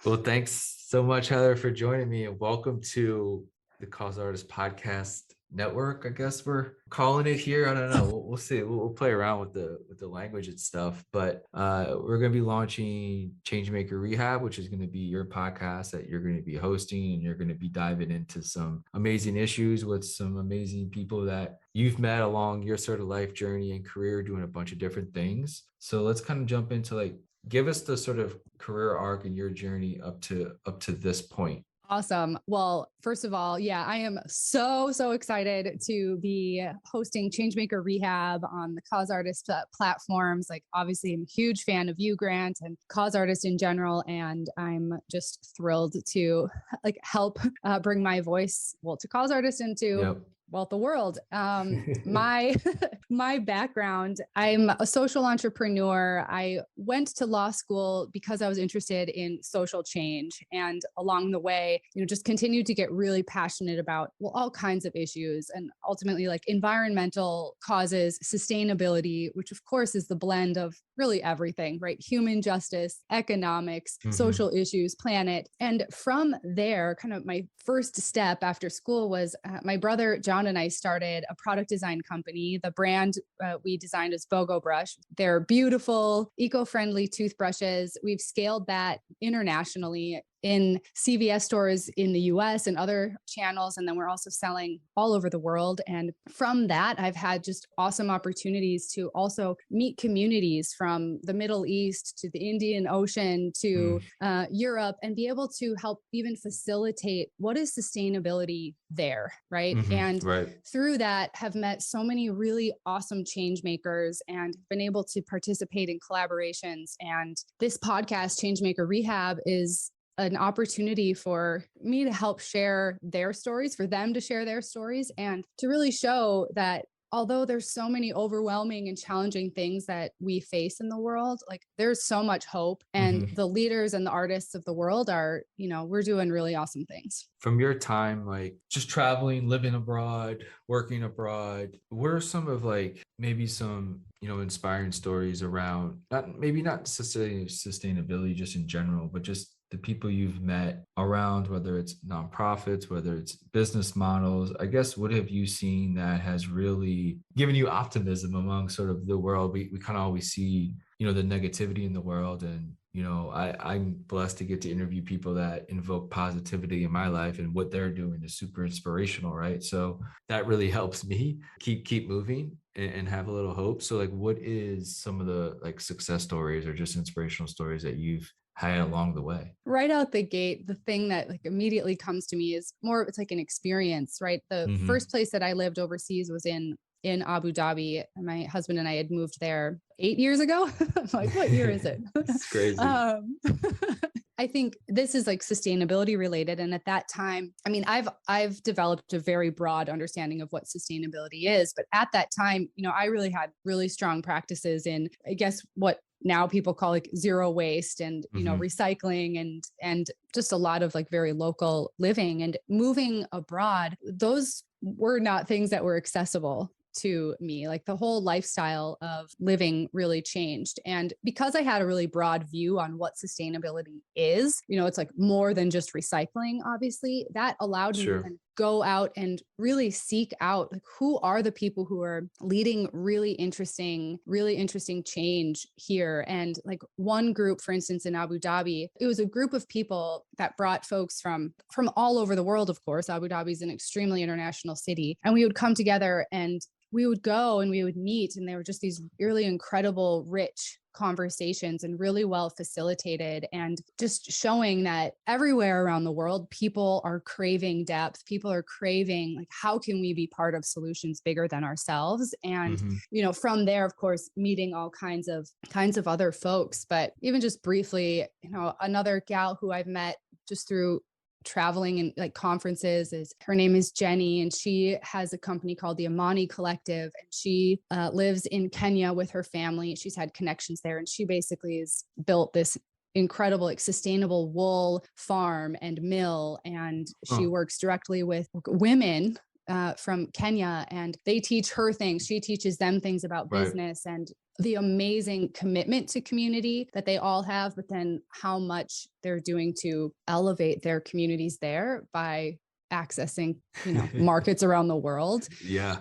Well, thanks so much, Heather, for joining me, and welcome to the Causeartist Podcast Network. I guess we're calling it here. I don't know. We'll see. We'll play around with the language and stuff. But we're going to be launching Changemaker Rehab, which is going to be your podcast that you're going to be hosting, and you're going to be diving into some amazing issues with some amazing people that you've met along your sort of life journey and career, doing a bunch of different things. So let's kind of jump into give us the sort of career arc in your journey up to this point. Awesome. Well, first of all, yeah, I am so excited to be hosting Changemaker Rehab on the Causeartist platforms. Obviously, I'm a huge fan of you, Grant, and Causeartist in general. And I'm just thrilled to help bring my voice, to Causeartist and to the world. My background, I'm a social entrepreneur. I went to law school because I was interested in social change, and along the way, just continued to get really passionate about, all kinds of issues, and ultimately environmental causes, sustainability, which of course is the blend of really everything, right? Human justice, economics, social issues, planet. And from there, kind of my first step after school was my brother, John, and I started a product design company. The brand we designed is BOGO Brush. They're beautiful, eco-friendly toothbrushes. We've scaled that internationally in CVS stores in the US and other channels. And then we're also selling all over the world. And from that, I've had just awesome opportunities to also meet communities from the Middle East to the Indian Ocean to Europe, and be able to help even facilitate what is sustainability there, right? And through that, have met so many really awesome change makers and been able to participate in collaborations. And this podcast, Changemaker Rehab, is an opportunity for me to help share their stories, for them to share their stories, and to really show that although there's so many overwhelming and challenging things that we face in the world, there's so much hope, and the leaders and the artists of the world are, we're doing really awesome things. From your time, just traveling, living abroad, working abroad, what are some of maybe some, inspiring stories around, not necessarily sustainability just in general, but just the people you've met around, whether it's nonprofits, whether it's business models? I guess, what have you seen that has really given you optimism among sort of the world? We kind of always see, the negativity in the world. And, I'm blessed to get to interview people that invoke positivity in my life, and what they're doing is super inspirational, right? So that really helps me keep moving and have a little hope. So what is some of the success stories or just inspirational stories that you've had along the way? Right out the gate, the thing that immediately comes to me is it's an experience, right? The first place that I lived overseas was in Abu Dhabi. My husband and I had moved there 8 years ago. I'm what year is it? It's crazy. I think this is sustainability related. And at that time, I've developed a very broad understanding of what sustainability is. But at that time, I really had really strong practices in, I guess, what now people call zero waste and, recycling and just a lot of very local living. And moving abroad, those were not things that were accessible to me. The whole lifestyle of living really changed. And because I had a really broad view on what sustainability is, it's more than just recycling, obviously, that allowed me to then go out and really seek out who are the people who are leading really interesting change here. And one group, for instance, in Abu Dhabi, it was a group of people that brought folks from all over the world. Of course, Abu Dhabi is an extremely international city, and we would come together and we would go and we would meet, and they were just these really incredible, rich conversations and really well facilitated, and just showing that everywhere around the world, people are craving depth. People are craving, how can we be part of solutions bigger than ourselves? And, from there, of course, meeting all kinds of other folks. But even just briefly, another gal who I've met just through traveling and conferences her name is Jenny, and she has a company called the Amani Collective, and she lives in Kenya with her family. She's had connections there, and she basically has built this incredible sustainable wool farm and mill, and she works directly with women from Kenya, and they teach her things. She teaches them things about business and the amazing commitment to community that they all have, but then how much they're doing to elevate their communities there by accessing, markets around the world, Yeah.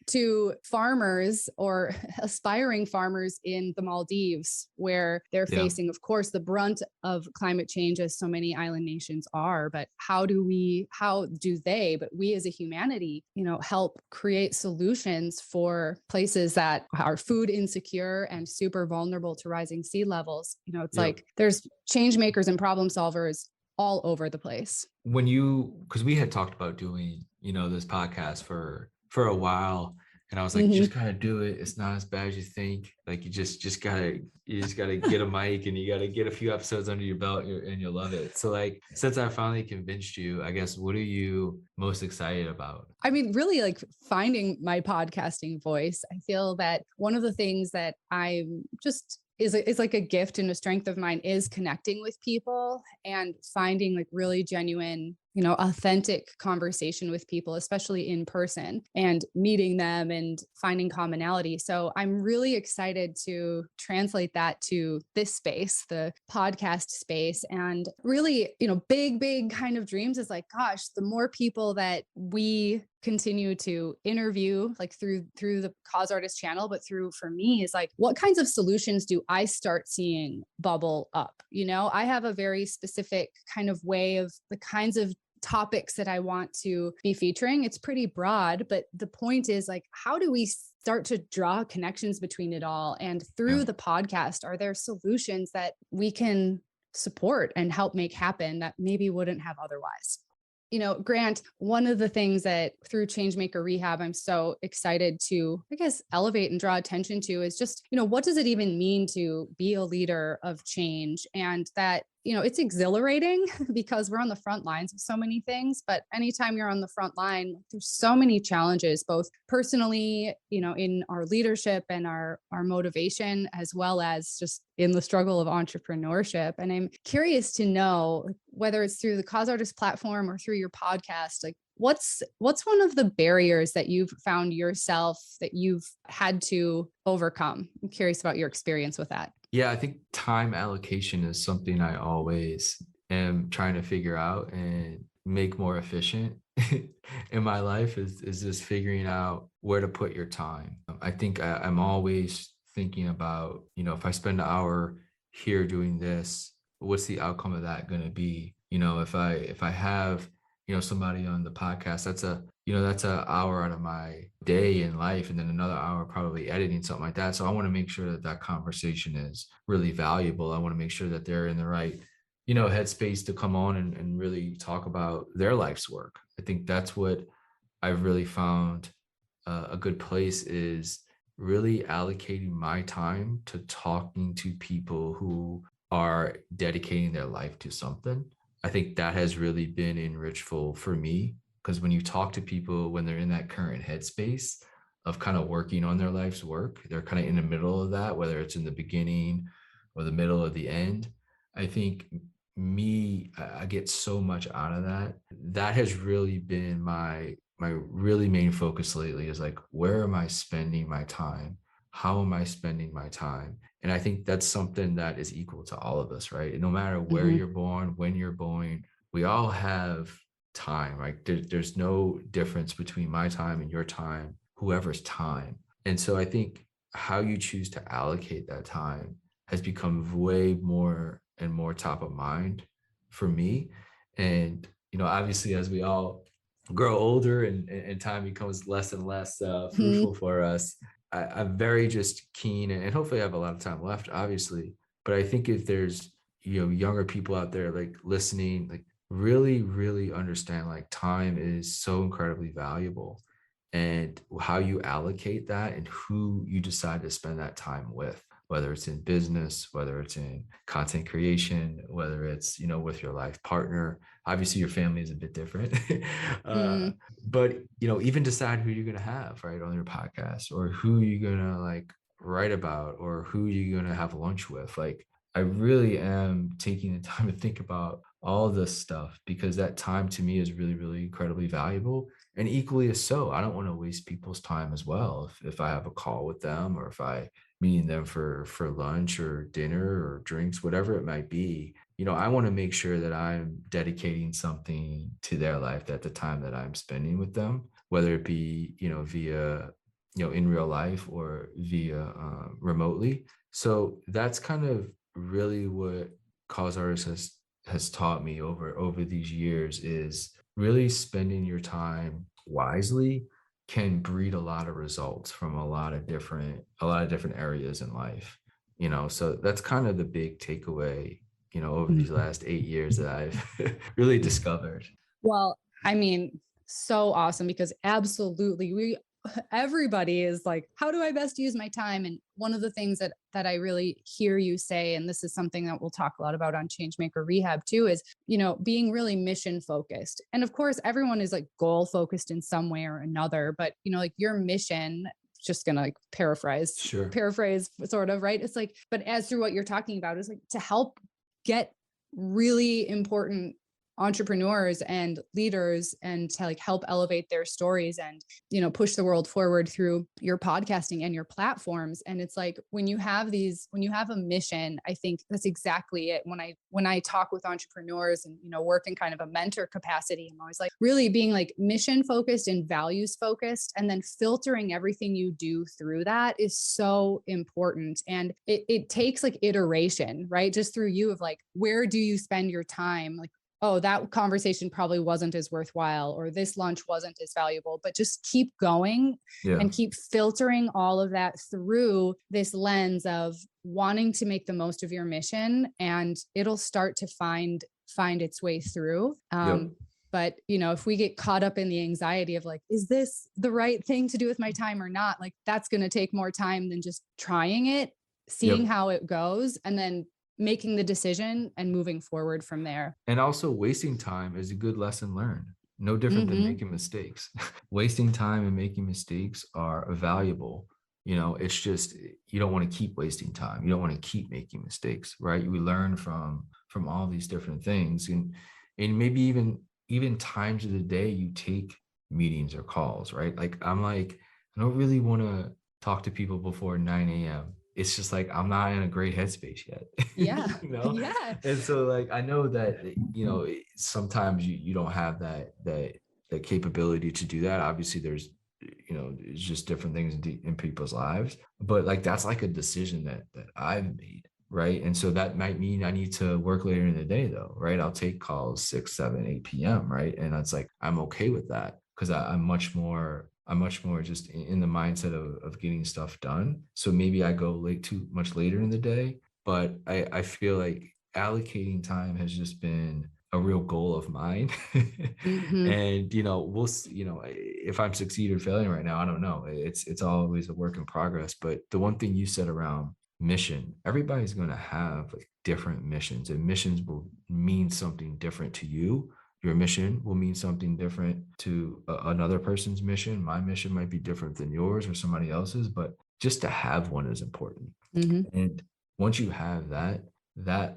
to farmers or aspiring farmers in the Maldives, where they're Yeah. facing, of course, the brunt of climate change, as so many island nations are. But how do they, but we as a humanity, help create solutions for places that are food insecure and super vulnerable to rising sea levels? It's Yeah. like there's change makers and problem solvers all over the place. Because we had talked about doing, this podcast for a while, and I was like, Mm-hmm. just gotta do it. It's not as bad as you think. Like you just gotta get a mic and you gotta get a few episodes under your belt and you'll love it. So like, since I finally convinced you, I guess, what are you most excited about? I mean, really like finding my podcasting voice. I feel that one of the things that I'm just is like a gift and a strength of mine is connecting with people and finding like really genuine, authentic conversation with people, especially in person, and meeting them and finding commonality. So I'm really excited to translate that to this space, the podcast space. And really, big kind of dreams is like, gosh, the more people that we continue to interview, like through the Causeartist channel, but through, for me, is like, what kinds of solutions do I start seeing bubble up? I have a very specific kind of way of the kinds of topics that I want to be featuring. It's pretty broad, but the point is like, how do we start to draw connections between it all? And through Yeah. the podcast, are there solutions that we can support and help make happen that maybe wouldn't have otherwise? Grant, one of the things that through Changemaker Rehab, I'm so excited to, I guess, elevate and draw attention to is just, what does it even mean to be a leader of change? And that, it's exhilarating because we're on the front lines of so many things. But anytime you're on the front line, there's so many challenges, both personally, in our leadership and our motivation, as well as just in the struggle of entrepreneurship. And I'm curious to know, whether it's through the Causeartist platform or through your podcast, like what's one of the barriers that you've found yourself that you've had to overcome? I'm curious about your experience with that. Yeah, I think time allocation is something I always am trying to figure out and make more efficient in my life is just figuring out where to put your time. I think I'm always thinking about, if I spend an hour here doing this, what's the outcome of that going to be? If I have, somebody on the podcast, that's an hour out of my day in life, and then another hour probably editing, something like that. So I want to make sure that that conversation is really valuable. I want to make sure that they're in the right, headspace to come on and really talk about their life's work. I think that's what I've really found a good place is really allocating my time to talking to people who are dedicating their life to something. I think that has really been enrichful for me, because when you talk to people when they're in that current headspace of kind of working on their life's work, they're kind of in the middle of that, whether it's in the beginning or the middle or the end. I think I get so much out of that. That has really been my really main focus lately, is like, where am I spending my time? How am I spending my time? And I think that's something that is equal to all of us, right? No matter where Mm-hmm. you're born, when you're born, we all have time. Like there's no difference between my time and your time, whoever's time. And so I think how you choose to allocate that time has become way more and more top of mind for me. And, obviously, as we all grow older and time becomes less and less fruitful for us, I'm very just keen, and hopefully I have a lot of time left, obviously. But I think if there's, younger people out there like listening, like really, really understand like time is so incredibly valuable, and how you allocate that and who you decide to spend that time with, whether it's in business, whether it's in content creation, whether it's, with your life partner. Obviously your family is a bit different. Mm-hmm. But, even decide who you're going to have right on your podcast, or who you're going to like write about, or who you're going to have lunch with. Like, I really am taking the time to think about all this stuff, because that time to me is really, really incredibly valuable. And equally as so, I don't want to waste people's time as well. If I have a call with them, or if I meeting them for lunch or dinner or drinks, whatever it might be, I want to make sure that I'm dedicating something to their life at the time that I'm spending with them, whether it be, via, in real life or via remotely. So that's kind of really what Cause Artist has taught me over these years, is really spending your time wisely can breed a lot of results from a lot of different areas in life. So that's kind of the big takeaway, over these Mhm. last 8 years that I've really discovered. Well, I mean, so awesome because absolutely everybody is like, how do I best use my time? And one of the things that I really hear you say, and this is something that we'll talk a lot about on Changemaker Rehab too, is, being really mission focused. And of course, everyone is like goal focused in some way or another, but like your mission, just gonna like Sure. paraphrase sort of, right? It's like, but as through what you're talking about is like to help get really important entrepreneurs and leaders and to like help elevate their stories and push the world forward through your podcasting and your platforms. And it's like when you have a mission, I think that's exactly it. When I talk with entrepreneurs and work in kind of a mentor capacity, I'm always like really being like mission focused and values focused, and then filtering everything you do through that is so important. And it takes like iteration, right? Just through you of like, where do you spend your time? Like, oh, that conversation probably wasn't as worthwhile, or this lunch wasn't as valuable, but just keep going Yeah. and keep filtering all of that through this lens of wanting to make the most of your mission, and it'll start to find its way through. Yep. But if we get caught up in the anxiety of like, is this the right thing to do with my time or not? Like that's going to take more time than just trying it, seeing Yep. how it goes, and then making the decision and moving forward from there. And also, wasting time is a good lesson learned. No different than Mm-hmm. making mistakes. Wasting time and making mistakes are valuable. It's just you don't want to keep wasting time. You don't want to keep making mistakes, right? We learn from all these different things, and maybe even times of the day you take meetings or calls, right? Like I don't really want to talk to people before 9 a.m. It's just like I'm not in a great headspace yet. Yeah. you know Yeah. and so like I know that sometimes you don't have that capability to do that. Obviously it's just different things in people's lives, but like that's like a decision that I've made, right? And so that might mean I need to work later in the day though, right? I'll take calls 6, 7, 8 p.m., right? And it's like I'm okay with that because I'm much more just in the mindset of getting stuff done. So maybe I go too much later in the day, but I feel like allocating time has just been a real goal of mine. Mm-hmm. And we'll see, if I'm succeeding or failing right now, I don't know. It's always a work in progress. But the one thing you said around mission, everybody's going to have like different missions, and missions will mean something different to you. Your mission will mean something different to another person's mission. My mission might be different than yours or somebody else's, but just to have one is important. Mm-hmm. And once you have that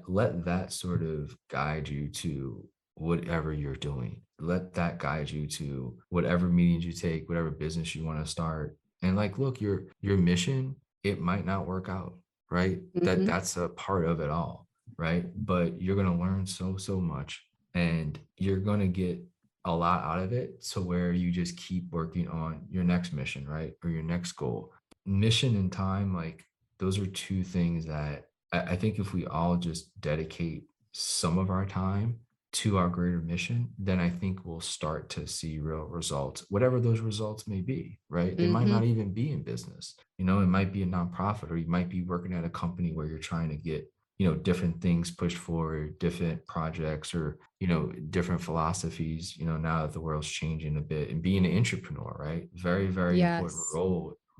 let that sort of guide you to whatever you're doing. Let that guide you to whatever meetings you take, whatever business you want to start. And like, look, your mission, it might not work out, right? Mm-hmm. That's a part of it all, right? But you're gonna learn so much, and you're gonna get a lot out of it. So where you just keep working on your next mission, right? Or your next goal. Mission and time, like those are two things that I think if we all just dedicate some of our time to our greater mission, then I think we'll start to see real results, whatever those results may be, right? They might Mm-hmm. not even be in business. It might be a nonprofit, or you might be working at a company where you're trying to get, different things pushed forward, different projects, or, different philosophies, now that the world's changing a bit, and being an entrepreneur, right? Very, very important Yes.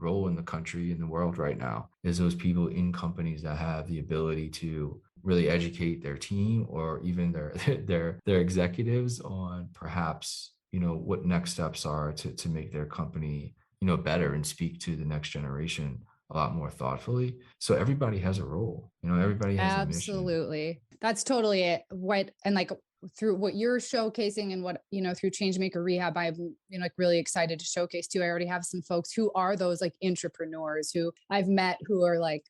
role in the country, in the world right now, is those people in companies that have the ability to really educate their team, or even their their executives on perhaps what next steps are to make their company better, and speak to the next generation a lot more thoughtfully. So everybody has a role, everybody has a mission. Absolutely. That's totally it. What, and like through what you're showcasing and what, through Changemaker Rehab, I'm, like really excited to showcase too. I already have some folks who are those like entrepreneurs who I've met who are like,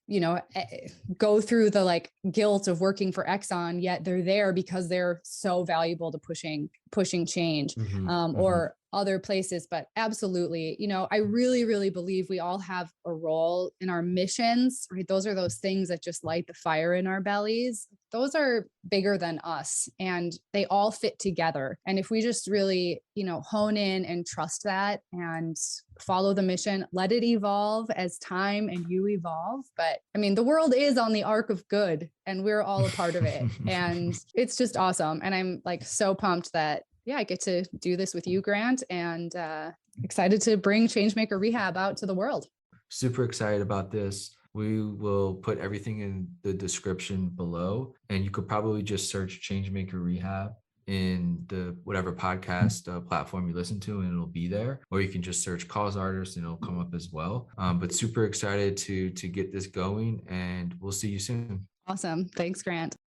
go through the like guilt of working for Exxon, yet they're there because they're so valuable to pushing change, or other places. But absolutely, I really, really believe we all have a role in our missions, right? Those are those things that just light the fire in our bellies. Those are bigger than us and they all fit together. And if we just really, hone in and trust that and follow the mission, let it evolve as time and you evolve. But I mean, the world is on the arc of good and we're all a part of it. And it's just awesome. And I'm like so pumped that I get to do this with you, Grant, and excited to bring Changemaker Rehab out to the world. Super excited about this. We will put everything in the description below, and you could probably just search Changemaker Rehab in the whatever podcast platform you listen to, and it'll be there. Or you can just search Causeartist and it'll come up as well. But super excited to get this going, and we'll see you soon. Awesome. Thanks, Grant.